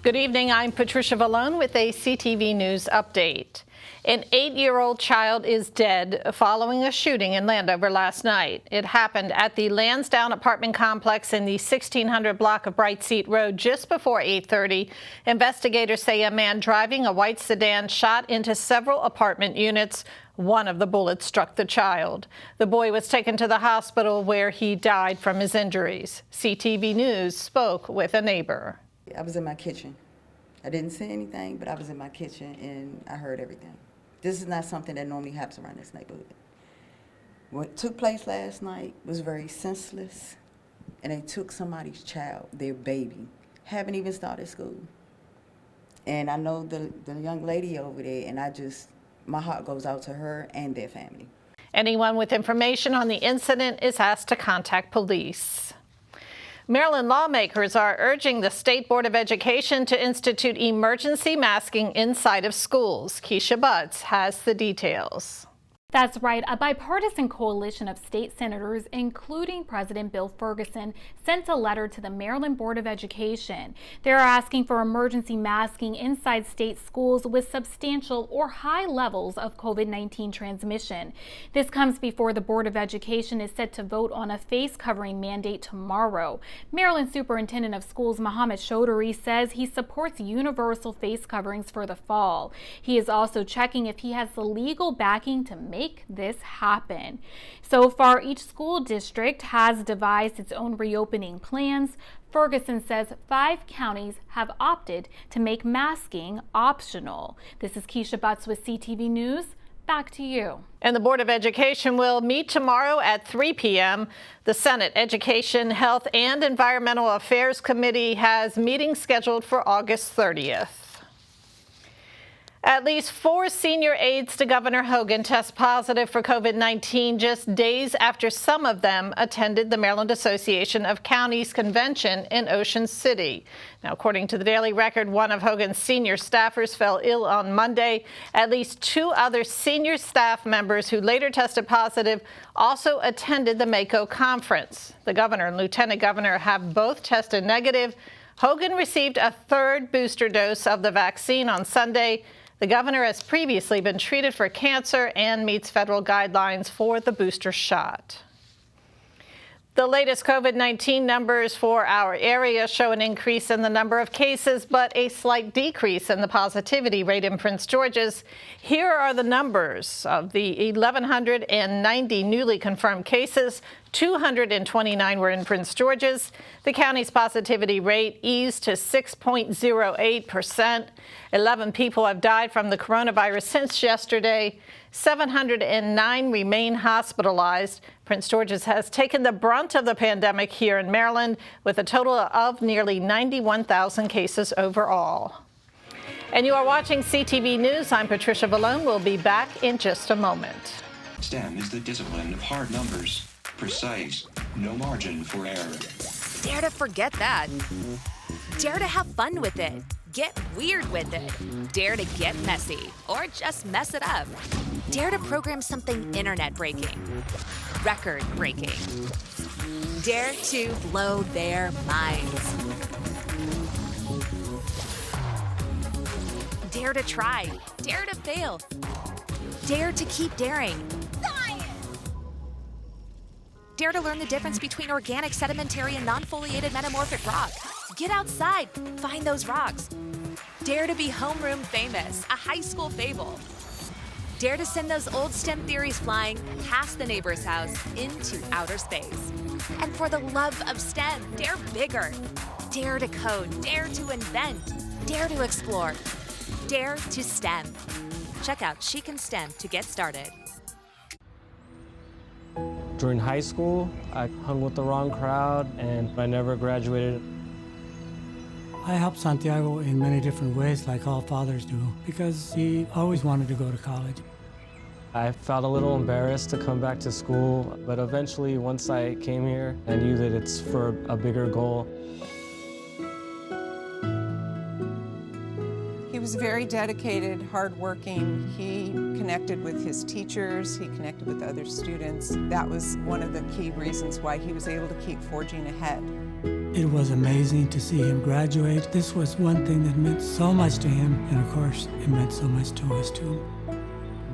Good evening, I'm Patricia Vallone with a CTV News update. An 8-year-old child is dead following a shooting in Landover last night. It happened at the Lansdowne apartment complex in the 1600 block of Bright Seat Road just before 8:30. Investigators say a man driving a white sedan shot into several apartment units. One of the bullets struck the child. The boy was taken to the hospital where he died from his injuries. CTV News spoke with a neighbor. I was in my kitchen. I didn't see anything, but I was in my kitchen and I heard everything. This is not something that normally happens around this neighborhood. What took place last night was very senseless, and they took somebody's child, their baby, haven't even started school. And I know the young lady over there, and my heart goes out to her and their family. Anyone with information on the incident is asked to contact police. Maryland lawmakers are urging the State Board of Education to institute emergency masking inside of schools. Keisha Butts has the details. That's right. A bipartisan coalition of state senators, including President Bill Ferguson, sent a letter to the Maryland Board of Education. They're asking for emergency masking inside state schools with substantial or high levels of COVID-19 transmission. This comes before the Board of Education is set to vote on a face covering mandate tomorrow. Maryland Superintendent of Schools Mohammed Chaudhary says he supports universal face coverings for the fall. He is also checking if he has the legal backing to make this happen. So far, each school district has devised its own reopening plans. Ferguson says 5 counties have opted to make masking optional. This is Keisha Butts with CTV News. Back to you. And the Board of Education will meet tomorrow at 3 p.m. The Senate Education, Health, and Environmental Affairs Committee has meetings scheduled for August 30th. At least 4 senior aides to Governor Hogan test positive for COVID-19 just days after some of them attended the Maryland Association of Counties convention in Ocean City. Now, according to the Daily Record, one of Hogan's senior staffers fell ill on Monday. At least 2 other senior staff members who later tested positive also attended the MACO conference. The governor and lieutenant governor have both tested negative. Hogan received a 3rd booster dose of the vaccine on Sunday. The governor has previously been treated for cancer and meets federal guidelines for the booster shot. The latest COVID-19 numbers for our area show an increase in the number of cases, but a slight decrease in the positivity rate in Prince George's. Here are the numbers of the 1,190 newly confirmed cases. 229 were in Prince George's. The county's positivity rate eased to 6.08%. 11 people have died from the coronavirus since yesterday. 709 remain hospitalized. Prince George's has taken the brunt of the pandemic here in Maryland, with a total of nearly 91,000 cases overall. And you are watching CTV News. I'm Patricia Vallone. We'll be back in just a moment. STEM is the discipline of hard numbers, precise, no margin for error. Dare to forget that. Dare to have fun with it. Get weird with it. Dare to get messy or just mess it up. Dare to program something internet-breaking, record-breaking. Dare to blow their minds. Dare to try. Dare to fail. Dare to keep daring. Dare to learn the difference between organic, sedimentary, and non-foliated metamorphic rock. Get outside, find those rocks. Dare to be homeroom famous, a high school fable. Dare to send those old STEM theories flying past the neighbor's house into outer space. And for the love of STEM, dare bigger. Dare to code, dare to invent, dare to explore, dare to STEM. Check out She Can STEM to get started. During high school, I hung with the wrong crowd and I never graduated. I helped Santiago in many different ways, like all fathers do, because he always wanted to go to college. I felt a little embarrassed to come back to school, but eventually, once I came here, I knew that it's for a bigger goal. He was very dedicated, hardworking. He connected with his teachers, he connected with other students. That was one of the key reasons why he was able to keep forging ahead. It was amazing to see him graduate. This was one thing that meant so much to him, and of course, it meant so much to us too.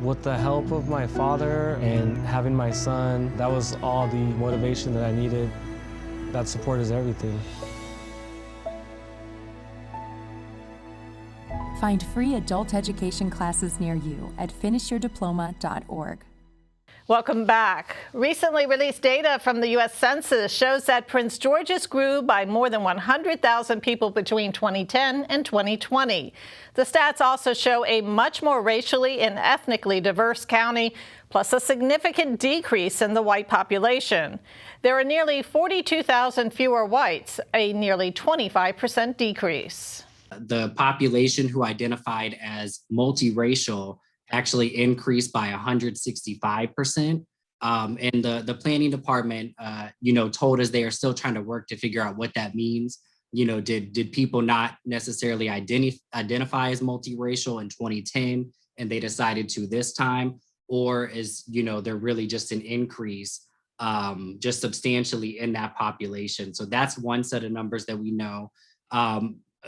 With the help of my father and having my son, that was all the motivation that I needed. That support is everything. Find free adult education classes near you at finishyourdiploma.org. Welcome back. Recently released data from the U.S. Census shows that Prince George's grew by more than 100,000 people between 2010 and 2020. The stats also show a much more racially and ethnically diverse county, plus a significant decrease in the white population. There are nearly 42,000 fewer whites, a nearly 25% decrease. The population who identified as multiracial actually increased by 165%. And the planning department, told us they are still trying to work to figure out what that means. Did people not necessarily identify as multiracial in 2010 and they decided to this time? Or is, there really just an increase just substantially in that population? So that's one set of numbers that we know.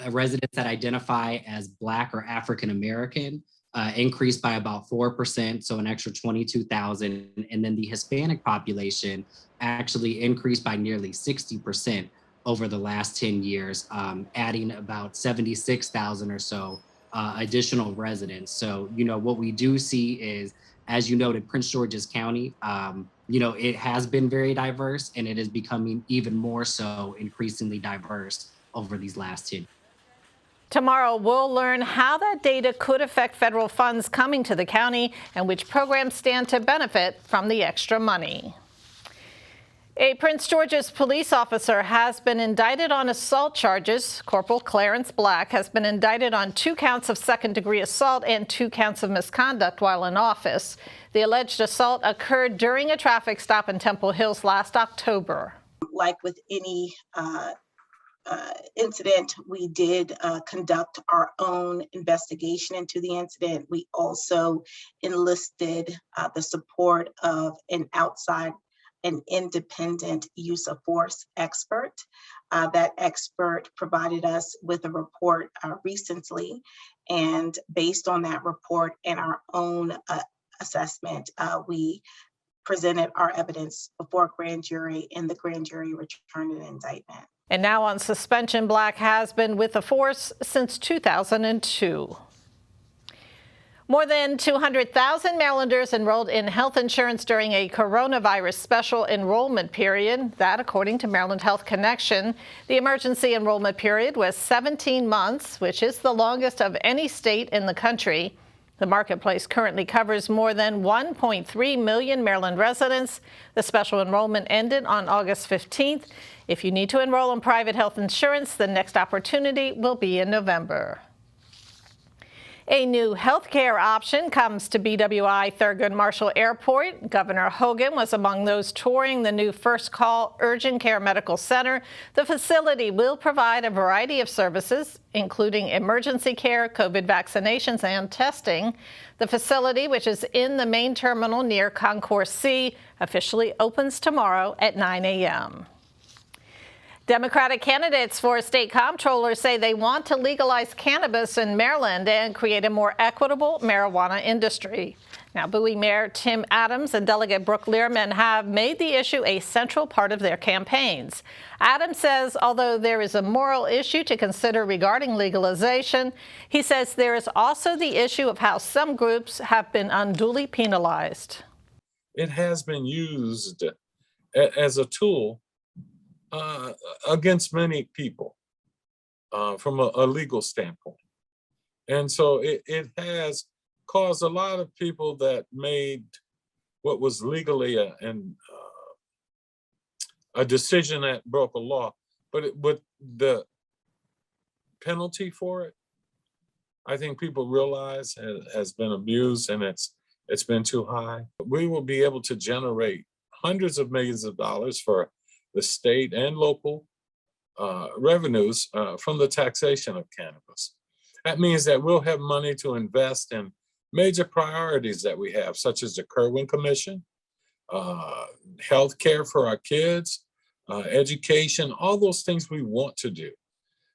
Residents that identify as Black or African American increased by about 4%, so an extra 22,000. And then the Hispanic population actually increased by nearly 60% over the last 10 years, adding about 76,000 or so additional residents. So, what we do see is, as you noted, Prince George's County, it has been very diverse, and it is becoming even more so increasingly diverse over these last 10 years. Tomorrow, we'll learn how that data could affect federal funds coming to the county and which programs stand to benefit from the extra money. A Prince George's police officer has been indicted on assault charges. Corporal Clarence Black has been indicted on 2 counts of second-degree assault and 2 counts of misconduct while in office. The alleged assault occurred during a traffic stop in Temple Hills last October. Like with any incident, we did conduct our own investigation into the incident. We also enlisted the support of an independent use of force expert. That expert provided us with a report recently, and based on that report and our own assessment, we presented our evidence before a grand jury, and the grand jury returned an indictment. And now on suspension, Black has been with the force since 2002. More than 200,000 Marylanders enrolled in health insurance during a coronavirus special enrollment period. That, according to Maryland Health Connection. The emergency enrollment period was 17 months, which is the longest of any state in the country. The marketplace currently covers more than 1.3 million Maryland residents. The special enrollment ended on August 15th. If you need to enroll in private health insurance, the next opportunity will be in November. A new health care option comes to BWI Thurgood Marshall Airport. Governor Hogan was among those touring the new First Call Urgent Care Medical Center. The facility will provide a variety of services, including emergency care, COVID vaccinations, and testing. The facility, which is in the main terminal near Concourse C, officially opens tomorrow at 9 a.m. Democratic candidates for state comptroller say they want to legalize cannabis in Maryland and create a more equitable marijuana industry. Now, Bowie Mayor Tim Adams and Delegate Brooke Learman have made the issue a central part of their campaigns. Adams says although there is a moral issue to consider regarding legalization, he says there is also the issue of how some groups have been unduly penalized. It has been used as a tool against many people from a legal standpoint. And so it has caused a lot of people that made what was legally a decision that broke a law, but the penalty for it, I think people realize has been abused, and it's been too high. We will be able to generate hundreds of millions of dollars for the state and local revenues from the taxation of cannabis. That means that we'll have money to invest in major priorities that we have, such as the Kerwin Commission, health care for our kids, education, all those things we want to do.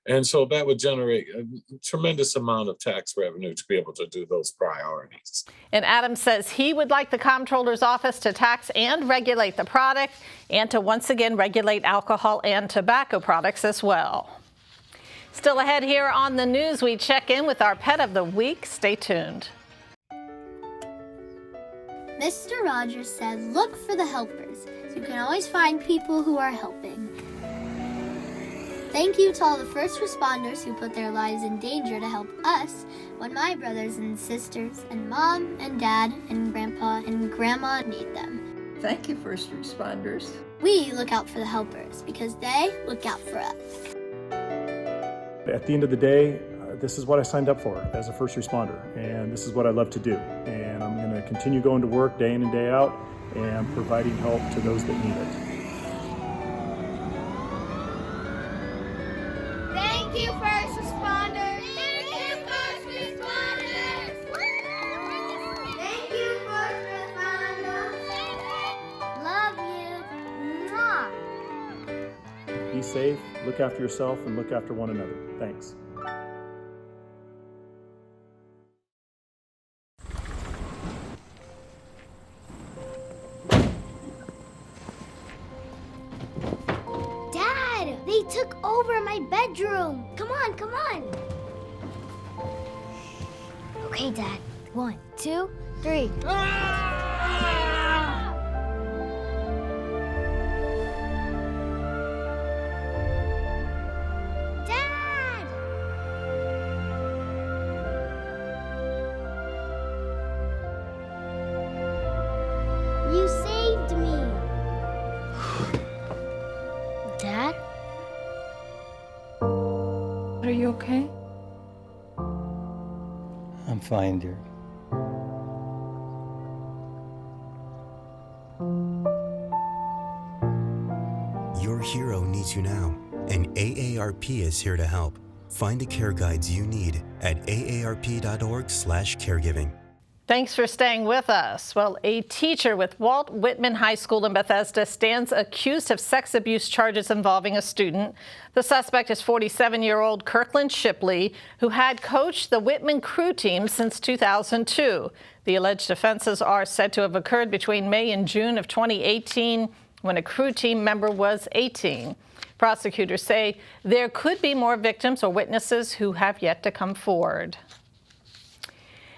And so that would generate a tremendous amount of tax revenue to be able to do those priorities. And Adam says he would like the Comptroller's office to tax and regulate the product and to once again regulate alcohol and tobacco products as well. Still ahead here on the news, we check in with our pet of the week. Stay tuned. Mr. Rogers said, look for the helpers. So you can always find people who are helping. Thank you to all the first responders who put their lives in danger to help us when my brothers and sisters and mom and dad and grandpa and grandma need them. Thank you, first responders. We look out for the helpers because they look out for us. At the end of the day, this is what I signed up for as a first responder, and this is what I love to do. And I'm going to continue going to work day in and day out and providing help to those that need it. Thank you, first responders. Thank you, first responders. Thank you, first responders. Love you. Mwah. Be safe, look after yourself, and look after one another. Thanks. Dad, they took over my bedroom. Come on, come on. Okay, Dad. 1, 2, 3. Dad! You saved me. Dad? Are you okay? I'm fine, dear. Your hero needs you now, and AARP is here to help. Find the care guides you need at aarp.org/caregiving. Thanks for staying with us. Well, a teacher with Walt Whitman High School in Bethesda stands accused of sex abuse charges involving a student. The suspect is 47-year-old Kirkland Shipley, who had coached the Whitman crew team since 2002. The alleged offenses are said to have occurred between May and June of 2018, when a crew team member was 18. Prosecutors say there could be more victims or witnesses who have yet to come forward.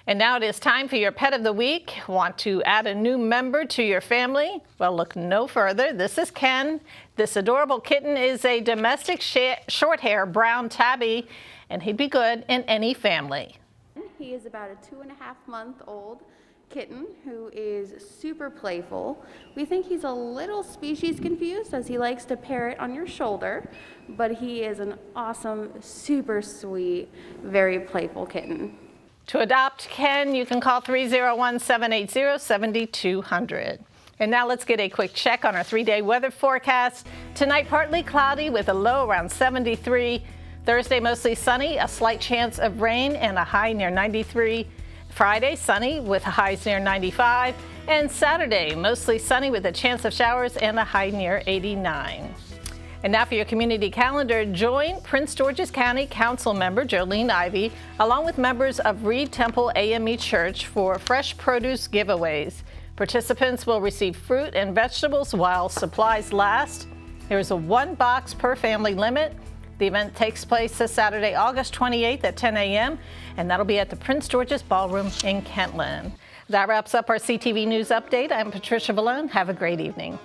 And now it is time for your pet of the week. Want to add a new member to your family? Well, look no further. This is Ken. This adorable kitten is a domestic short-hair brown tabby, and he'd be good in any family. He is about a 2.5-month-old kitten who is super playful. We think he's a little species confused as he likes to parrot on your shoulder, but he is an awesome, super sweet, very playful kitten. To adopt Ken, you can call 301-780-7200. And now let's get a quick check on our 3-day weather forecast. Tonight, partly cloudy with a low around 73. Thursday, mostly sunny, a slight chance of rain and a high near 93. Friday, sunny with highs near 95. And Saturday, mostly sunny with a chance of showers and a high near 89. And now for your community calendar, join Prince George's County Council member Jolene Ivy, along with members of Reed Temple AME Church for fresh produce giveaways. Participants will receive fruit and vegetables while supplies last. There is a 1 box per family limit. The event takes place this Saturday, August 28th at 10 a.m., and that'll be at the Prince George's Ballroom in Kentland. That wraps up our CTV News Update. I'm Patricia Vallone. Have a great evening.